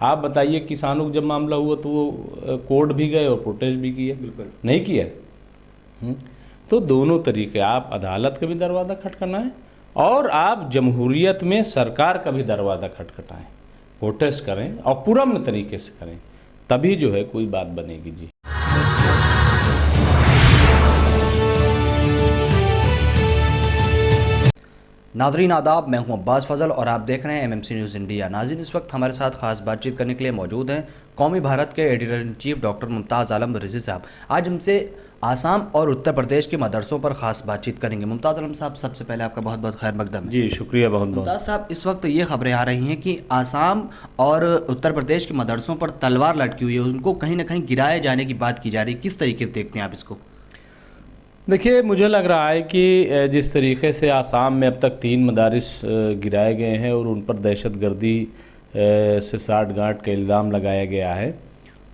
आप बताइए, किसानों का जब मामला हुआ तो वो कोर्ट भी गए और प्रोटेस्ट भी किए, बिल्कुल नहीं किया। हम्म। तो दोनों तरीके, आप अदालत का भी दरवाज़ा खटखटाएं और आप जमहूरियत में सरकार का भी दरवाज़ा खटखटाएं, प्रोटेस्ट करें और पुरअमन तरीके से करें, तभी जो है कोई बात बनेगी जी। नाज़रीन आदाब, मैं हूं अब्बास फजल और आप देख रहे हैं एमएमसी न्यूज़ इंडिया। नाज़रीन, इस वक्त हमारे साथ खास बातचीत करने के लिए मौजूद हैं कौमी भारत के editor in chief doctor Mumtaz Alam Rizvi साहब। आज हमसे आसाम और उत्तर प्रदेश के मदरसों पर ख़ास बातचीत करेंगे। मुमताज़ आलम साहब, सबसे पहले आपका बहुत बहुत खैर मकदम है। जी शुक्रिया, बहुत बहुत। मुमताज़ साहब, इस वक्त ये खबरें आ रही हैं कि आसाम और उत्तर प्रदेश के मदरसों पर तलवार लटकी हुई है, उनको कहीं ना कहीं गिराए जाने की बात की जा रही है। किस तरीके से देखते हैं आप इसको? देखिए, मुझे लग रहा है कि जिस तरीके से आसाम में अब तक 3 मदारिस गिराए गए हैं और उन पर दहशतगर्दी से साठगांठ का इल्ज़ाम लगाया गया है,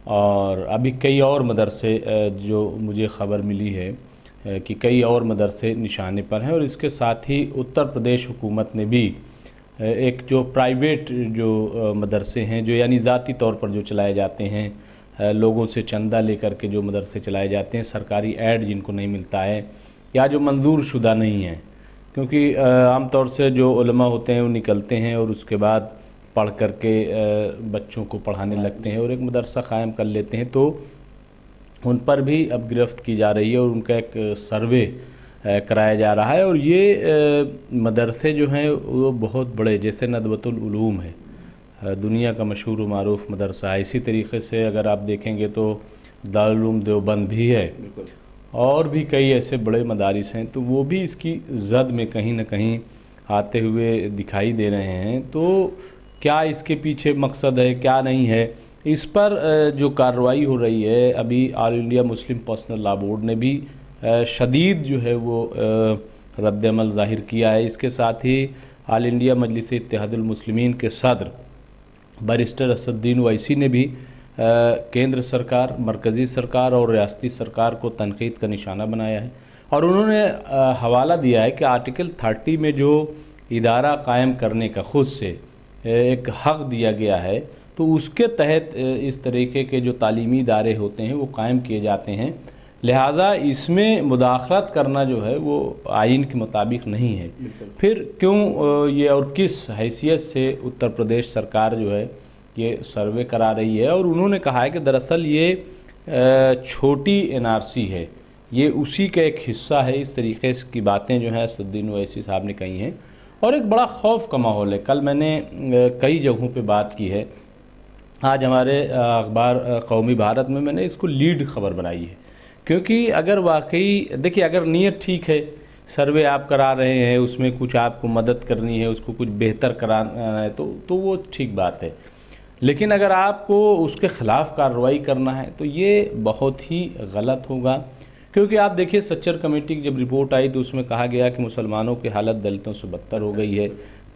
और अभी कई और मदरसे जो मुझे ख़बर मिली है कि कई और मदरसे निशाने पर हैं, और इसके साथ ही उत्तर प्रदेश हुकूमत ने भी एक जो प्राइवेट जो मदरसे हैं, जो यानी ज़ाती तौर पर जो चलाए जाते हैं, लोगों से चंदा लेकर के जो मदरसे चलाए जाते हैं, सरकारी ऐड जिनको नहीं मिलता है या जो मंजूर शुदा नहीं है, क्योंकि आम तौर से जो उलमा होते हैं वो निकलते हैं और उसके बाद पढ़ कर के बच्चों को पढ़ाने लगते हैं और एक मदरसा कायम कर लेते हैं, तो उन पर भी अब गिरफ्त की जा रही है और उनका एक सर्वे कराया जा रहा है। और ये मदरसे जो हैं वो बहुत बड़े, जैसे नदवतुल उलूम है, दुनिया का मशहूर मारूफ मदरसा है। इसी तरीके से अगर आप देखेंगे तो दारुल उलूम देवबंद भी है, और भी कई ऐसे बड़े मदारिस हैं, तो वो भी इसकी जद में कहीं ना कहीं आते हुए दिखाई दे रहे हैं। तो क्या इसके पीछे मकसद है, क्या नहीं है, इस पर जो कार्रवाई हो रही है, अभी all India Muslim personal law board ने भी शदीद जो है वो रद्दअमल ज़ाहिर किया है। इसके साथ ही ऑल इंडिया मजलिस इत्तेहादुल मुस्लिमीन के सदर बैरिस्टर असदुद्दीन ओवैसी ने भी केंद्र सरकार, मरकज़ी सरकार और रियासती सरकार को तनकीद का निशाना बनाया है, और उन्होंने हवाला दिया है कि आर्टिकल 30 में जो इदारा कायम करने का खुद से एक हक़ दिया गया है, तो उसके तहत इस तरीके के जो तालीमी इदारे होते हैं वो कायम किए जाते हैं। लिहाजा इसमें मुदाखलत करना जो है वो आइन के मुताबिक नहीं है। फिर क्यों ये और किस हैसियत से उत्तर प्रदेश सरकार जो है ये सर्वे करा रही है? और उन्होंने कहा है कि दरअसल ये छोटी एनआरसी है, ये उसी का एक हिस्सा है। इस तरीके की बातें जो है असदुद्दीन ओवैसी साहब ने कही हैं, और एक बड़ा खौफ का माहौल है। कल मैंने कई जगहों पे बात की है, आज हमारे अखबार कौमी भारत में मैंने इसको लीड खबर बनाई है, क्योंकि अगर वाकई देखिए, अगर नीयत ठीक है, सर्वे आप करा रहे हैं, उसमें कुछ आपको मदद करनी है, उसको कुछ बेहतर कराना है, तो वो ठीक बात है। लेकिन अगर आपको उसके ख़िलाफ़ कार्रवाई करना है तो ये बहुत ही गलत होगा, क्योंकि आप देखिए सच्चर कमेटी की जब रिपोर्ट आई तो उसमें कहा गया कि मुसलमानों की हालत दलितों से बदतर हो गई है,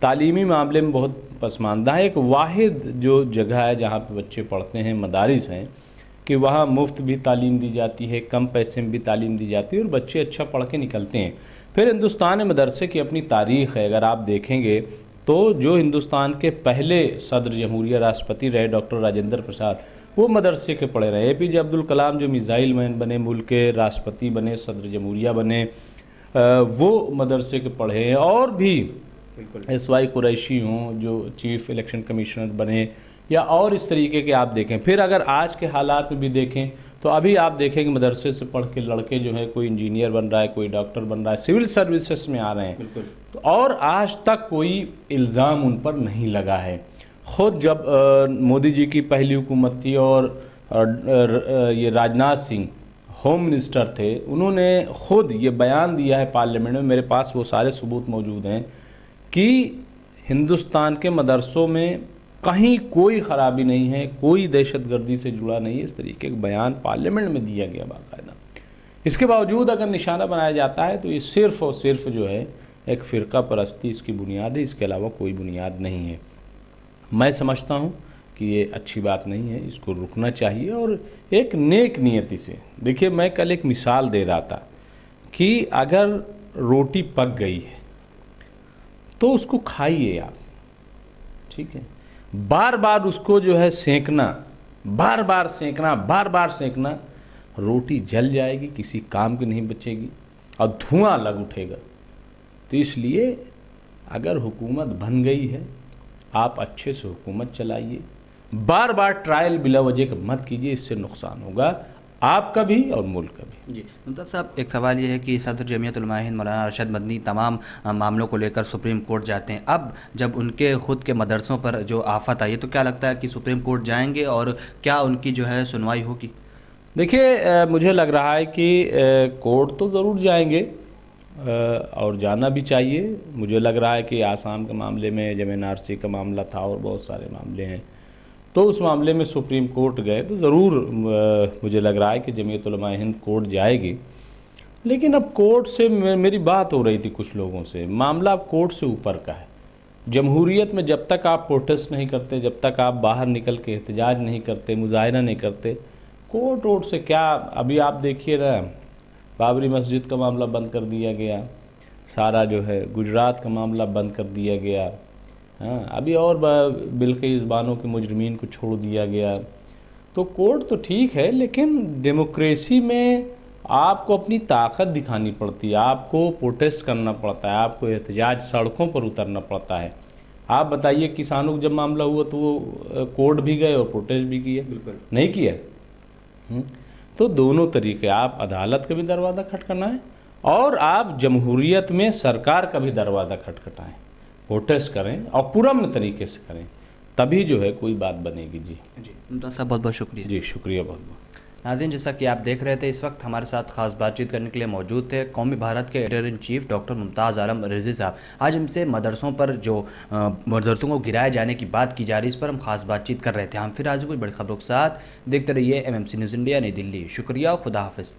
तालीमी मामले में बहुत पसमानदा है। एक वाहिद जो जगह है जहाँ पे बच्चे पढ़ते हैं, मदारिस हैं, कि वहाँ मुफ्त भी तालीम दी जाती है, कम पैसे में भी तालीम दी जाती है और बच्चे अच्छा पढ़ के निकलते हैं। फिर हिंदुस्तान मदरसे की अपनी तारीख़ है, अगर आप देखेंगे तो जो हिंदुस्तान के पहले सदर जमहूरिया राष्ट्रपति रहे डॉक्टर राजेंद्र प्रसाद, वो मदरसे के पढ़े रहे। APJ अब्दुल कलाम जो मिसाइल मैन बने, मुल्क के राष्ट्रपति बने, सदर जमहूरिया बने, वो मदरसे के पढ़े हैं। और भी SY कुरैशी हों जो चीफ़ इलेक्शन कमिश्नर बने, या और इस तरीके के आप देखें। फिर अगर आज के हालात में भी देखें तो अभी आप देखें कि मदरसे से पढ़ के लड़के जो है कोई इंजीनियर बन रहा है, कोई डॉक्टर बन रहा है, सिविल सर्विसेज में आ रहे हैं, तो और आज तक कोई इल्ज़ाम उन पर नहीं लगा है। ख़ुद जब मोदी जी की पहली हुकूमत थी और ये राजनाथ सिंह होम मिनिस्टर थे, उन्होंने ख़ुद ये बयान दिया है पार्लियामेंट में, मेरे पास वो सारे सबूत मौजूद हैं, कि हिंदुस्तान के मदरसों में कहीं कोई ख़राबी नहीं है, कोई दहशतगर्दी से जुड़ा नहीं है। इस तरीके का बयान पार्लियामेंट में दिया गया बाकायदा। इसके बावजूद अगर निशाना बनाया जाता है तो ये सिर्फ़ और सिर्फ जो है एक फ़िरका परस्ती इसकी बुनियाद है, इसके अलावा कोई बुनियाद नहीं है। मैं समझता हूँ कि ये अच्छी बात नहीं है, इसको रुकना चाहिए और एक नेक नियति से। देखिए, मैं कल एक मिसाल दे रहा था कि अगर रोटी पक गई है तो उसको खाइए आप, ठीक है। बार बार उसको जो है सेंकना, बार बार सेंकना, बार बार सेंकना, रोटी जल जाएगी, किसी काम की नहीं बचेगी और धुआं अलग उठेगा। तो इसलिए अगर हुकूमत बन गई है, आप अच्छे से हुकूमत चलाइए, बार बार ट्रायल बिला वजह मत कीजिए, इससे नुकसान होगा आपका भी और मुल्क का भी। जी मुमताज़ साहब, एक सवाल ये है कि सदर जमीयत उलमा हिंद मौलाना अरशद मदनी तमाम मामलों को लेकर सुप्रीम कोर्ट जाते हैं। अब जब उनके ख़ुद के मदरसों पर जो आफत आई है, तो क्या लगता है कि सुप्रीम कोर्ट जाएंगे और क्या उनकी जो है सुनवाई होगी? देखिए, मुझे लग रहा है कि कोर्ट तो ज़रूर जाएंगे और जाना भी चाहिए। मुझे लग रहा है कि आसाम के मामले में जब NRC का मामला था और बहुत सारे मामले हैं, तो उस मामले में सुप्रीम कोर्ट गए तो ज़रूर मुझे लग रहा है कि जमीयत उलमा हिंद कोर्ट जाएगी। लेकिन अब कोर्ट से मेरी बात हो रही थी कुछ लोगों से, मामला अब कोर्ट से ऊपर का है। जमहूरियत में जब तक आप प्रोटेस्ट नहीं करते, जब तक आप बाहर निकल के एहतजाज नहीं करते, मुजाहरा नहीं करते, कोर्ट वोट से क्या। अभी आप देखिए ना, बाबरी मस्जिद का मामला बंद कर दिया गया, सारा जो है गुजरात का मामला बंद कर दिया गया, हाँ, अभी और बिल्किस बानो के मुजरिमीन को छोड़ दिया गया। तो कोर्ट तो ठीक है, लेकिन डेमोक्रेसी में आपको अपनी ताकत दिखानी पड़ती है, आपको प्रोटेस्ट करना पड़ता है, आपको एहतजाज सड़कों पर उतरना पड़ता है। आप बताइए, किसानों का जब मामला हुआ तो वो कोर्ट भी गए और प्रोटेस्ट भी किए? बिल्कुल नहीं किया। तो दोनों तरीके, आप अदालत का भी दरवाज़ा खटखटाएं और आप जमहूरियत में सरकार का भी दरवाज़ा खटखटाएं, प्रोटेस्ट करें और पुरअमन तरीके से करें, तभी जो है कोई बात बनेगी। जी मुमताज़ साहब, बहुत बहुत शुक्रिया। जी शुक्रिया, बहुत बहुत। नाज़रीन, जैसा कि आप देख रहे थे, इस वक्त हमारे साथ खास बातचीत करने के लिए मौजूद थे कौमी भारत के editor in chief doctor Mumtaz Alam Rizvi साहब। आज हमसे मदरसों पर जो मदरसों को गिराए जाने की बात की जा रही है, इस पर हम खास बातचीत कर रहे थे। हम फिर आज कोई बड़ी खबरों के साथ देखते रहिए MMC न्यूज़ इंडिया, नई दिल्ली। शुक्रिया, खुदा हाफिज़।